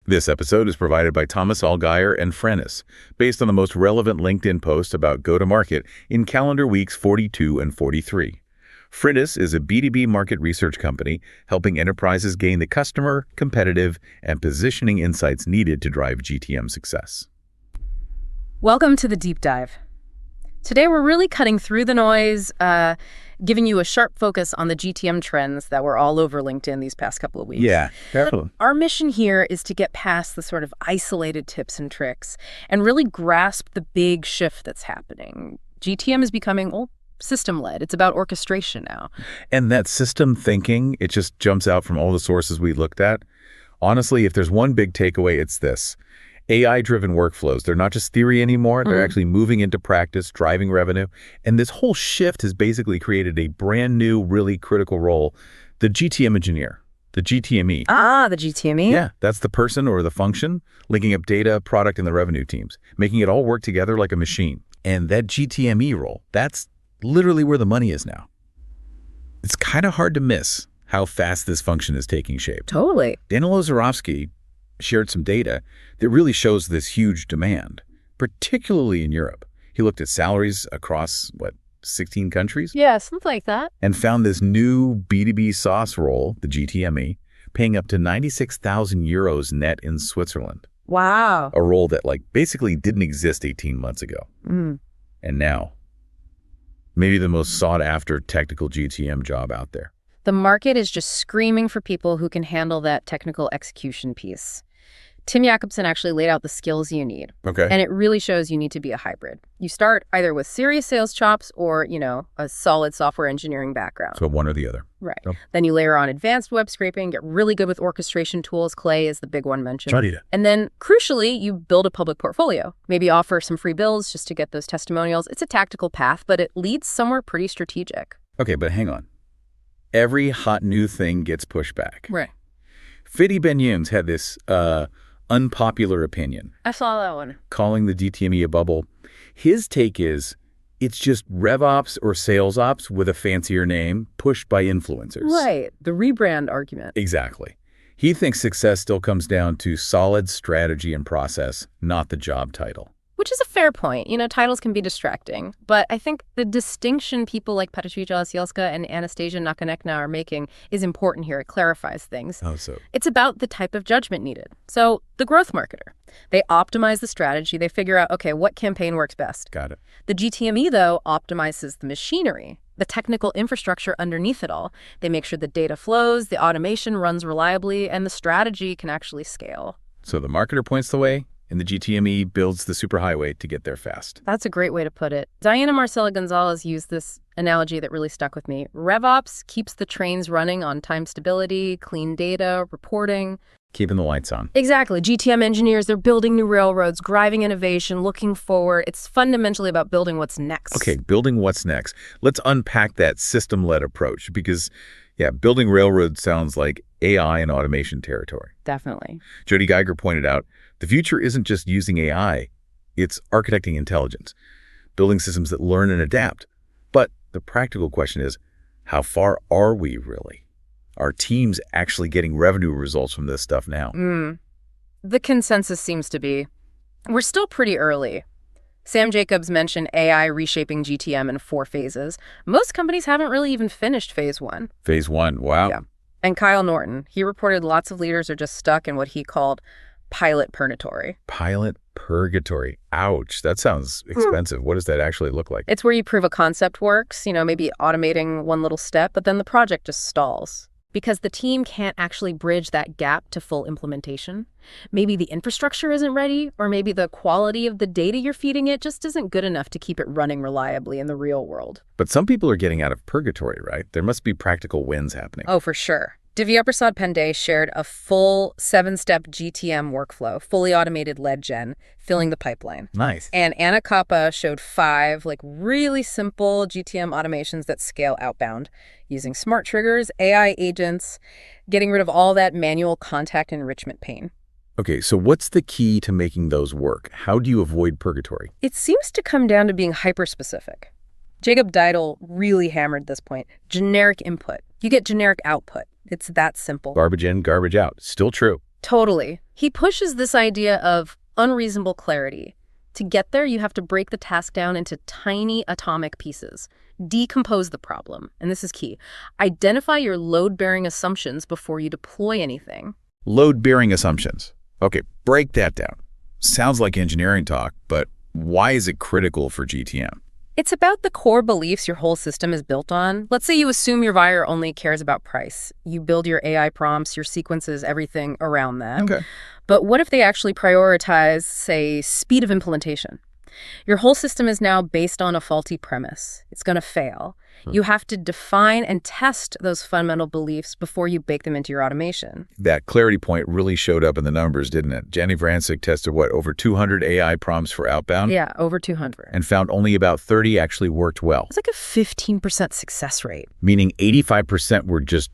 This episode is provided by Thomas Allgaier and Frennis, based on the most relevant LinkedIn posts about go-to-market in calendar weeks 42 and 43. Frennis is a B2B market research company helping enterprises gain the customer, competitive, and positioning insights needed to drive GTM success. Welcome to the deep dive. Today we're really cutting through the noise, giving you a sharp focus on the GTM trends that were all over LinkedIn these past couple of weeks. Yeah, definitely. Our mission here is to get past the sort of isolated tips and tricks and really grasp the big shift that's happening. GTM is becoming system-led. It's about orchestration now. And that system thinking, it just jumps out from all the sources we looked at. Honestly, if there's one big takeaway, it's this. AI-driven workflows, they're not just theory anymore. They're actually moving into practice, driving revenue. And this whole shift has basically created a brand new, really critical role, the GTM Engineer, the GTME. The GTME? Yeah, that's the person or the function linking up data, product, and the revenue teams, making it all work together like a machine. And that GTME role, that's literally where the money is now. It's kind of hard to miss how fast this function is taking shape. Totally. Daniel Ozorowski shared some data that really shows this huge demand, particularly in Europe. He looked at salaries across, 16 countries? Yeah, something like that. And found this new B2B SaaS role, the GTME, paying up to 96,000 euros net in Switzerland. Wow. A role that basically didn't exist 18 months ago. And now, maybe the most sought-after technical GTM job out there. The market is just screaming for people who can handle that technical execution piece. Tim Jacobson actually laid out the skills you need. Okay. And it really shows you need to be a hybrid. You start either with serious sales chops or, a solid software engineering background. So one or the other. Right. Oh. Then you layer on advanced web scraping, get really good with orchestration tools. Clay is the big one mentioned. Charita. And then, crucially, you build a public portfolio. Maybe offer some free builds just to get those testimonials. It's a tactical path, but it leads somewhere pretty strategic. Okay, but hang on. Every hot new thing gets pushed back. Right. Fidi Ben-Yuns had this unpopular opinion. I saw that one. Calling the GTME a bubble. His take is, it's just RevOps or sales ops with a fancier name pushed by influencers. Right. The rebrand argument. Exactly. He thinks success still comes down to solid strategy and process, not the job title. Which is a fair point. Titles can be distracting. But I think the distinction people like Patricia Osielska and Anastasia Nakonechna are making is important here. It clarifies things. Oh, so? It's about the type of judgment needed. So the growth marketer, they optimize the strategy. They figure out, okay, what campaign works best. Got it. The GTME, though, optimizes the machinery, the technical infrastructure underneath it all. They make sure the data flows, the automation runs reliably, and the strategy can actually scale. So the marketer points the way, and the GTME builds the superhighway to get there fast. That's a great way to put it. Diana Marcela Gonzalez used this analogy that really stuck with me. RevOps keeps the trains running on time stability, clean data, reporting. Keeping the lights on. Exactly. GTM engineers, they're building new railroads, driving innovation, looking forward. It's fundamentally about building what's next. Okay, building what's next. Let's unpack that system-led approach because, building railroads sounds like AI and automation territory. Definitely. Jody Geiger pointed out, the future isn't just using AI, it's architecting intelligence, building systems that learn and adapt. But the practical question is, how far are we really? Are teams actually getting revenue results from this stuff now? The consensus seems to be, we're still pretty early. Sam Jacobs mentioned AI reshaping GTM in 4 phases. Most companies haven't really even finished phase 1. Phase 1, wow. Yeah. And Kyle Norton, he reported lots of leaders are just stuck in what he called pilot purgatory. Pilot purgatory. Ouch. That sounds expensive. What does that actually look like? It's where you prove a concept works, maybe automating one little step, but then the project just stalls because the team can't actually bridge that gap to full implementation. Maybe the infrastructure isn't ready, or maybe the quality of the data you're feeding it just isn't good enough to keep it running reliably in the real world. But some people are getting out of purgatory, right? There must be practical wins happening. Oh, for sure. Divya Prasad Pandey shared a full 7-step GTM workflow, fully automated lead gen, filling the pipeline. Nice. And Anna Kappa showed 5 really simple GTM automations that scale outbound, using smart triggers, AI agents, getting rid of all that manual contact enrichment pain. Okay, so what's the key to making those work? How do you avoid purgatory? It seems to come down to being hyper-specific. Jacob Deidel really hammered this point. Generic input. You get generic output. It's that simple. Garbage in, garbage out. Still true. Totally. He pushes this idea of unreasonable clarity. To get there, you have to break the task down into tiny atomic pieces. Decompose the problem, and this is key. Identify your load-bearing assumptions before you deploy anything. Load-bearing assumptions. Okay, break that down. Sounds like engineering talk, but why is it critical for GTM? It's about the core beliefs your whole system is built on. Let's say you assume your buyer only cares about price. You build your AI prompts, your sequences, everything around that. Okay. But what if they actually prioritize, say, speed of implementation? Your whole system is now based on a faulty premise. It's going to fail. You have to define and test those fundamental beliefs before you bake them into your automation. That clarity point really showed up in the numbers, didn't it? Jenny Vrancic tested, over 200 AI prompts for outbound? Yeah, over 200. And found only about 30 actually worked well. It's like a 15% success rate. Meaning 85% were just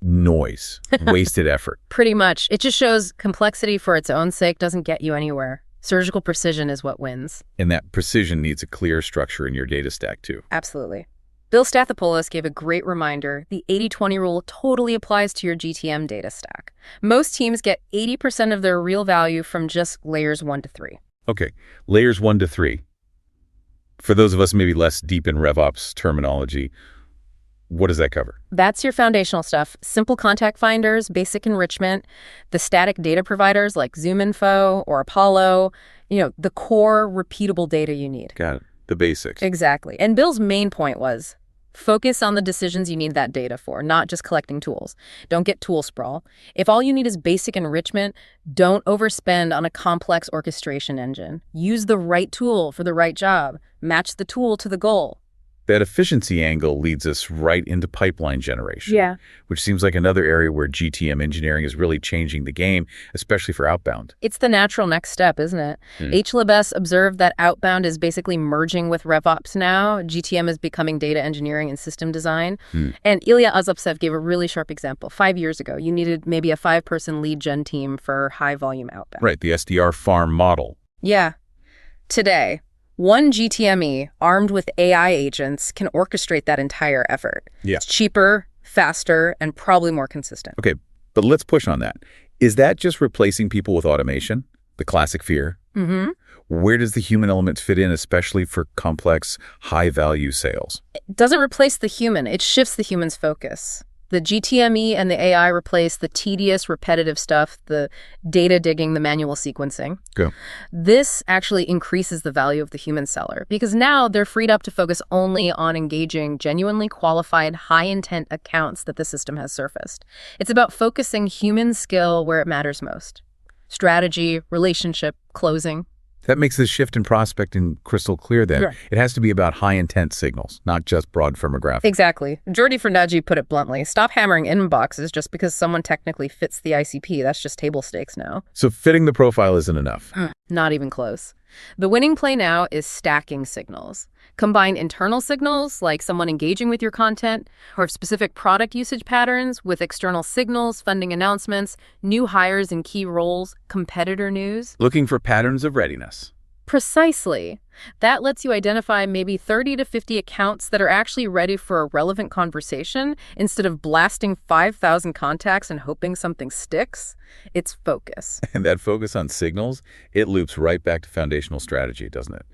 noise, wasted effort. Pretty much. It just shows complexity for its own sake doesn't get you anywhere. Surgical precision is what wins. And that precision needs a clear structure in your data stack, too. Absolutely. Bill Stathopoulos gave a great reminder. The 80-20 rule totally applies to your GTM data stack. Most teams get 80% of their real value from just layers 1 to 3. Okay, layers 1 to 3. For those of us maybe less deep in RevOps terminology, what does that cover? That's your foundational stuff. Simple contact finders, basic enrichment, the static data providers like ZoomInfo or Apollo, the core repeatable data you need. Got it. The basics. Exactly. And Bill's main point was focus on the decisions you need that data for, not just collecting tools. Don't get tool sprawl. If all you need is basic enrichment, don't overspend on a complex orchestration engine. Use the right tool for the right job. Match the tool to the goal. That efficiency angle leads us right into pipeline generation, Yeah. which seems like another area where GTM engineering is really changing the game, especially for outbound. It's the natural next step, isn't it? HLabS observed that outbound is basically merging with RevOps now. GTM is becoming data engineering and system design. And Ilya Azapsev gave a really sharp example. 5 years ago, you needed maybe a 5-person lead gen team for high-volume outbound. Right, the SDR farm model. Yeah. Today, one GTME armed with AI agents can orchestrate that entire effort. Yeah. It's cheaper, faster, and probably more consistent. Okay, but let's push on that. Is that just replacing people with automation? The classic fear? Mm-hmm. Where does the human element fit in, especially for complex, high-value sales? It doesn't replace the human. It shifts the human's focus. The GTME and the AI replace the tedious, repetitive stuff, the data digging, the manual sequencing. Go. This actually increases the value of the human seller because now they're freed up to focus only on engaging genuinely qualified, high-intent accounts that the system has surfaced. It's about focusing human skill where it matters most. Strategy, relationship, closing. That makes the shift in prospecting crystal clear then. Right. It has to be about high-intent signals, not just broad firmographics. Exactly. Jordi Fernaggi put it bluntly. Stop hammering inboxes just because someone technically fits the ICP. That's just table stakes now. So fitting the profile isn't enough. Not even close. The winning play now is stacking signals. Combine internal signals, like someone engaging with your content, or specific product usage patterns with external signals, funding announcements, new hires in key roles, competitor news. Looking for patterns of readiness. Precisely. That lets you identify maybe 30 to 50 accounts that are actually ready for a relevant conversation instead of blasting 5,000 contacts and hoping something sticks. It's focus. And that focus on signals, it loops right back to foundational strategy, doesn't it?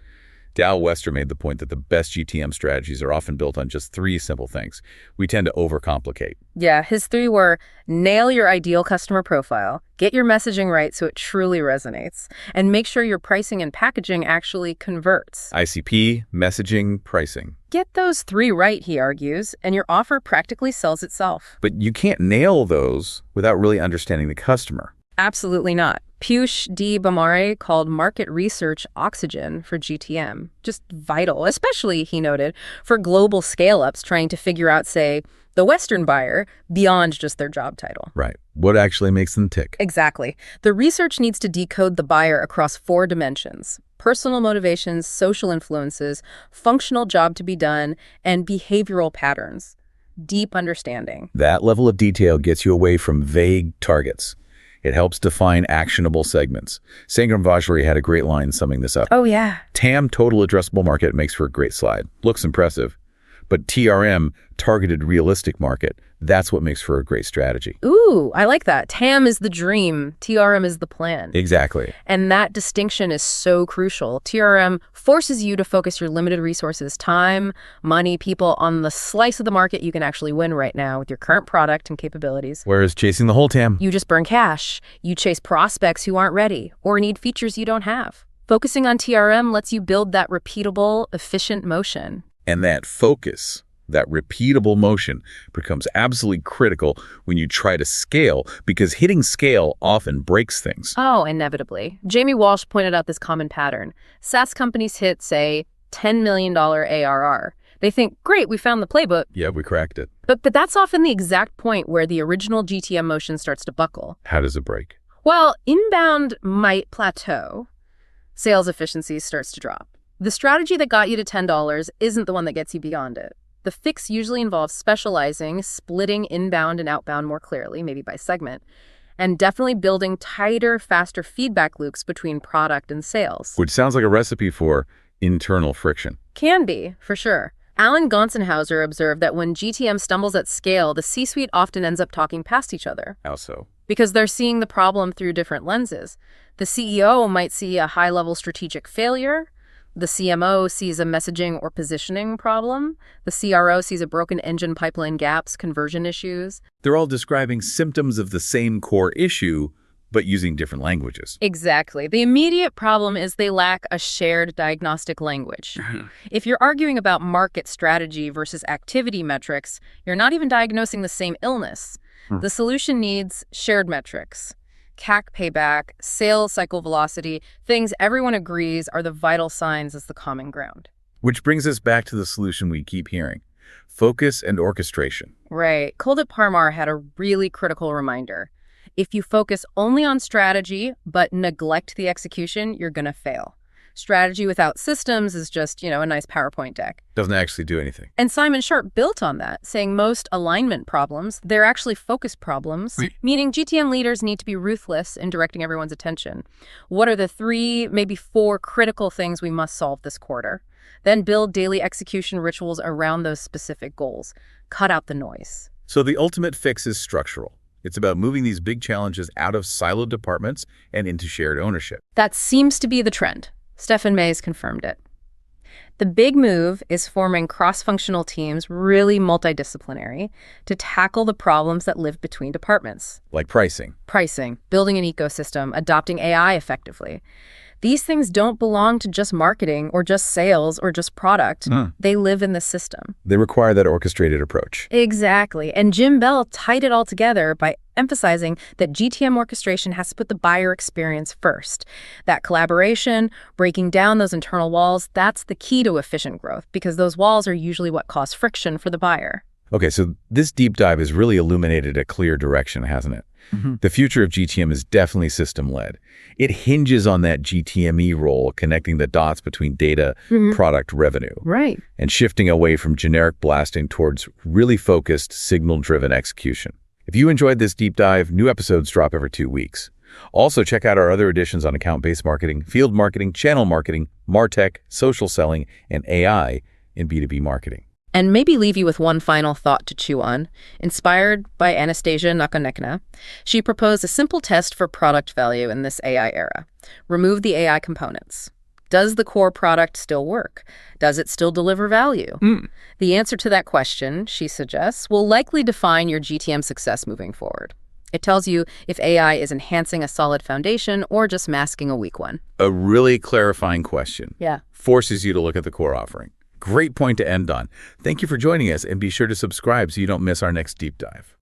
Dow Wester made the point that the best GTM strategies are often built on just 3 simple things. We tend to overcomplicate. Yeah, his 3 were nail your ideal customer profile, get your messaging right so it truly resonates, and make sure your pricing and packaging actually converts. ICP, messaging, pricing. Get those 3 right, he argues, and your offer practically sells itself. But you can't nail those without really understanding the customer. Absolutely not. Piyush D. Bamare called market research oxygen for GTM. Just vital, especially, he noted, for global scale-ups trying to figure out, say, the Western buyer beyond just their job title. Right. What actually makes them tick? Exactly. The research needs to decode the buyer across 4 dimensions: personal motivations, social influences, functional job to be done, and behavioral patterns. Deep understanding. That level of detail gets you away from vague targets. It helps define actionable segments. Sangram Vajpayee had a great line summing this up. Oh, yeah. TAM, total addressable market, makes for a great slide. Looks impressive. But TRM, targeted realistic market, that's what makes for a great strategy. Ooh, I like that. TAM is the dream, TRM is the plan. Exactly. And that distinction is so crucial. TRM forces you to focus your limited resources, time, money, people, on the slice of the market you can actually win right now with your current product and capabilities. Whereas chasing the whole TAM, You just burn cash. You chase prospects who aren't ready or need features you don't have. Focusing on TRM lets you build that repeatable, efficient motion. and that focus, that repeatable motion, becomes absolutely critical when you try to scale, because hitting scale often breaks things. Oh, inevitably. Jamie Walsh pointed out this common pattern. SaaS companies hit, say, $10 million ARR. They think, great, we found the playbook. Yeah, we cracked it. But that's often the exact point where the original GTM motion starts to buckle. How does it break? Well, inbound might plateau. Sales efficiency starts to drop. The strategy that got you to $10 isn't the one that gets you beyond it. The fix usually involves specializing, splitting inbound and outbound more clearly, maybe by segment, and definitely building tighter, faster feedback loops between product and sales. Which sounds like a recipe for internal friction. Can be, for sure. Alan Gonsenhauser observed that when GTM stumbles at scale, the C-suite often ends up talking past each other. How so? Because they're seeing the problem through different lenses. The CEO might see a high-level strategic failure. The CMO sees a messaging or positioning problem. The CRO sees a broken engine pipeline gaps, conversion issues. They're all describing symptoms of the same core issue, but using different languages. Exactly. The immediate problem is they lack a shared diagnostic language. If you're arguing about market strategy versus activity metrics, you're not even diagnosing the same illness. The solution needs shared metrics. CAC payback, sales cycle velocity, things everyone agrees are the vital signs as the common ground. Which brings us back to the solution we keep hearing: focus and orchestration. Right. Kuldip Parmar had a really critical reminder. If you focus only on strategy but neglect the execution, you're going to fail. Strategy without systems is just, a nice PowerPoint deck. Doesn't actually do anything. And Simon Sharp built on that, saying most alignment problems, they're actually focus problems, meaning GTM leaders need to be ruthless in directing everyone's attention. What are the 3, maybe 4 critical things we must solve this quarter? Then build daily execution rituals around those specific goals. Cut out the noise. So the ultimate fix is structural. It's about moving these big challenges out of siloed departments and into shared ownership. That seems to be the trend. Stephen Mays confirmed it. The big move is forming cross-functional teams, really multidisciplinary, to tackle the problems that live between departments. Like pricing. Pricing, building an ecosystem, adopting AI effectively. These things don't belong to just marketing or just sales or just product. They live in the system. They require that orchestrated approach. Exactly. And Jim Bell tied it all together by emphasizing that GTM orchestration has to put the buyer experience first. That collaboration, breaking down those internal walls, that's the key to efficient growth, because those walls are usually what cause friction for the buyer. Okay, so this deep dive has really illuminated a clear direction, hasn't it? The future of GTM is definitely system-led. It hinges on that GTME role, connecting the dots between data, product, revenue. Right. And shifting away from generic blasting towards really focused, signal-driven execution. If you enjoyed this deep dive, new episodes drop every 2 weeks. Also, check out our other editions on account-based marketing, field marketing, channel marketing, MarTech, social selling, and AI in B2B marketing. And maybe leave you with one final thought to chew on. Inspired by Anastasia Nakonekna, she proposed a simple test for product value in this AI era. Remove the AI components. Does the core product still work? Does it still deliver value? The answer to that question, she suggests, will likely define your GTM success moving forward. It tells you if AI is enhancing a solid foundation or just masking a weak one. A really clarifying question. Yeah. Forces you to look at the core offering. Great point to end on. Thank you for joining us, and be sure to subscribe so you don't miss our next deep dive.